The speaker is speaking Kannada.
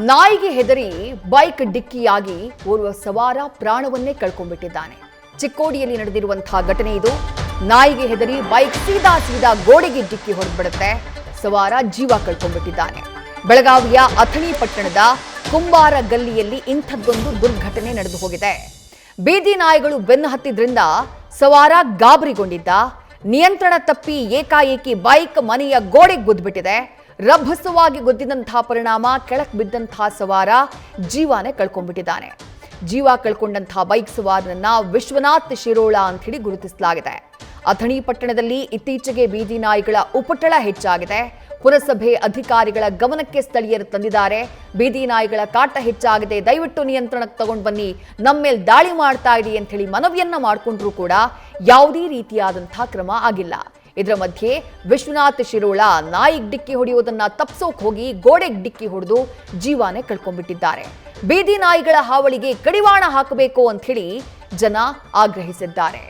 ನಾಯಿಗೆ ಹೆದರಿ ಬೈಕ್ ಡಿಕ್ಕಿಯಾಗಿ ಓರ್ವ ಸವಾರ ಪ್ರಾಣವನ್ನೇ ಕಳ್ಕೊಂಡ್ಬಿಟ್ಟಿದ್ದಾನೆ. ಚಿಕ್ಕೋಡಿಯಲ್ಲಿ ನಡೆದಿರುವಂತಹ ಘಟನೆ ಇದು. ನಾಯಿಗೆ ಹೆದರಿ ಬೈಕ್ ಸೀದಾ ಗೋಡೆಗೆ ಡಿಕ್ಕಿ ಹೊಡೆದ್ಬಿಡುತ್ತೆ. ಸವಾರ ಜೀವ ಕಳ್ಕೊಂಡ್ಬಿಟ್ಟಿದ್ದಾನೆ. ಬೆಳಗಾವಿಯ ಅಥಣಿ ಪಟ್ಟಣದ ಕುಂಬಾರ ಗಲ್ಲಿಯಲ್ಲಿ ಇಂಥದ್ದೊಂದು ದುರ್ಘಟನೆ ನಡೆದು ಹೋಗಿದೆ. ಬೀದಿ ನಾಯಿಗಳು ಬೆನ್ನು ಹತ್ತಿದ್ರಿಂದ ಸವಾರ ಗಾಬರಿಗೊಂಡಿದ್ದ. ನಿಯಂತ್ರಣ ತಪ್ಪಿ ಏಕಾಏಕಿ ಬೈಕ್ ಮನೆಯ ಗೋಡೆಗೆ ಗುದ್ದುಬಿಟ್ಟಿದೆ. ರಭಸವಾಗಿ ಗುದ್ದಿದಂತಹ ಪರಿಣಾಮ ಕೆಳಕ್ ಬಿದ್ದಂತಹ ಸವಾರ ಜೀವನೇ ಕಳ್ಕೊಂಡ್ಬಿಟ್ಟಿದ್ದಾನೆ. ಜೀವ ಕಳ್ಕೊಂಡಂತಹ ಬೈಕ್ ಸವಾರನನ್ನ ವಿಶ್ವನಾಥ್ ಶಿರೋಳ ಅಂತ ಹೇಳಿ ಗುರುತಿಸಲಾಗಿದೆ. ಅಥಣಿ ಪಟ್ಟಣದಲ್ಲಿ ಇತ್ತೀಚೆಗೆ ಬೀದಿ ನಾಯಿಗಳ ಉಪಟಳ ಹೆಚ್ಚಾಗಿದೆ. ಪುರಸಭೆ ಅಧಿಕಾರಿಗಳ ಗಮನಕ್ಕೆ ಸ್ಥಳೀಯರು ತಂದಿದ್ದಾರೆ. ಬೀದಿ ನಾಯಿಗಳ ಕಾಟ ಹೆಚ್ಚಾಗಿದೆ, ದಯವಿಟ್ಟು ನಿಯಂತ್ರಣಕ್ಕೆ ತಗೊಂಡು ಬನ್ನಿ, ನಮ್ಮ ಮೇಲೆ ದಾಳಿ ಮಾಡ್ತಾ ಇದೆ ಅಂತ ಹೇಳಿ ಮನವಿಯನ್ನ ಮಾಡಿಕೊಂಡ್ರೂ ಕೂಡ ಯಾವುದೇ ರೀತಿಯಾದಂತಹ ಕ್ರಮ ಆಗಿಲ್ಲ. ಇದರ ಮಧ್ಯೆ ವಿಶ್ವನಾಥ್ ಶಿರೋಳ ನಾಯಿಗೆ ಡಿಕ್ಕಿ ಹೊಡೆಯೋದನ್ನ ತಪ್ಪಿಸೋಕ್ ಹೋಗಿ ಗೋಡೆಗೆ ಡಿಕ್ಕಿ ಹೊಡೆದು ಜೀವನೇ ಕಳ್ಕೊಂಡ್ಬಿಟ್ಟಿದ್ದಾರೆ. ಬೀದಿ ನಾಯಿಗಳ ಹಾವಳಿಗೆ ಕಡಿವಾಣ ಹಾಕಬೇಕು ಅಂತ ಹೇಳಿ ಜನ ಆಗ್ರಹಿಸಿದ್ದಾರೆ.